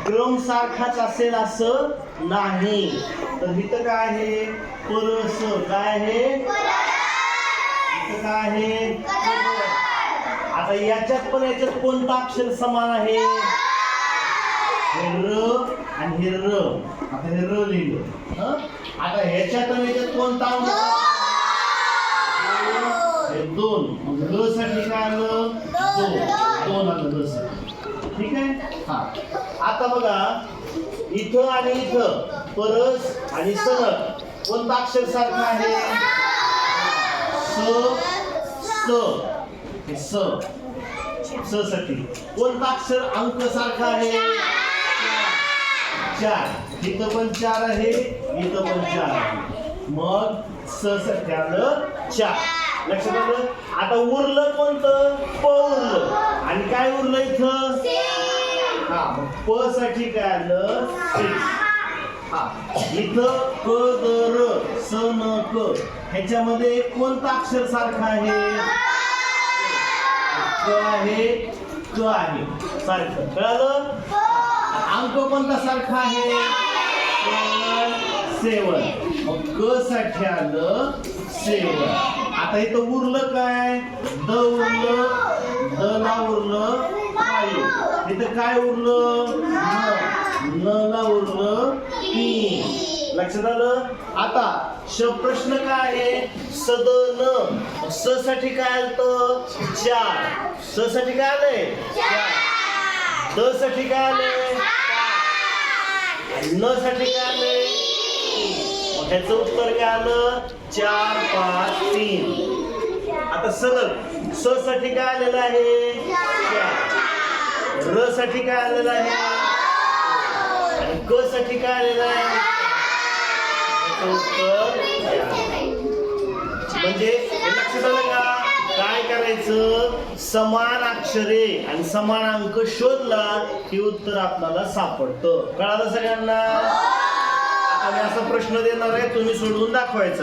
क्रम सारखाच असेल असं नाही. तर इथं काय आहे? परस. काय आहे? इथं काय आहे? आता याच्यात पण याच्यात कोणतं अक्षर समान आहे? हे र आणि हे र. आता हे र लिहिलं. आता ह्याच्यात आणि ह्याच्यात कोणता अंक? हे दोन. मग र साठी काय आलं? दोन आलं र साठी. ठीक आहे. हा आता बघा इथं आणि इथं परस आणि सनक कोणता अक्षर सारखा आहे? स साठी कोणता अक्षर अंक सारखा आहे? 4. इथं पण 4 आहे, इथं पण 4 आहे. मग स साठी आलं 4. लक्षात आलं? आता उरलं कोणतं? प उरलं. आणि काय उरलं इथं? हा मग प साठी काय आलं? 6. हा इथं क द र स न क ह्याच्यामध्ये कोणता अक्षर सारखा आहे? क आहे, क आहे सारखं. कळालं? अंक कोणता सारखा आहे? 7. मग क साठी आलं 7. आता इथं उरलं काय? द उरलं, द ला उरलं 5. इथं काय उरलं? न ला उरलं 3. लक्षात आलं? आता प्रश्न काय आहे? सदन. स साठी काय आलं? 4. स साठी काय आलंय? 4. द साठी काय आलंय? 5. न साठी काय आलंय? ह्याचं उत्तर काय आलं? 4, 5, 3. आता सलग स साठी काय आलेलं आहे? 4. र साठी काय आलेलं आहे? आणि क साठी काय आलेलं आहे? उत्तर म्हणजे लक्षात आलं का? काय करायचं? समान अक्षरे आणि समान अंक शोधला की उत्तर आपल्याला सापडतं. कळालं सगळ्यांना? आता मी असा प्रश्न देणार आहे, तुम्ही सोडवून दाखवायचा.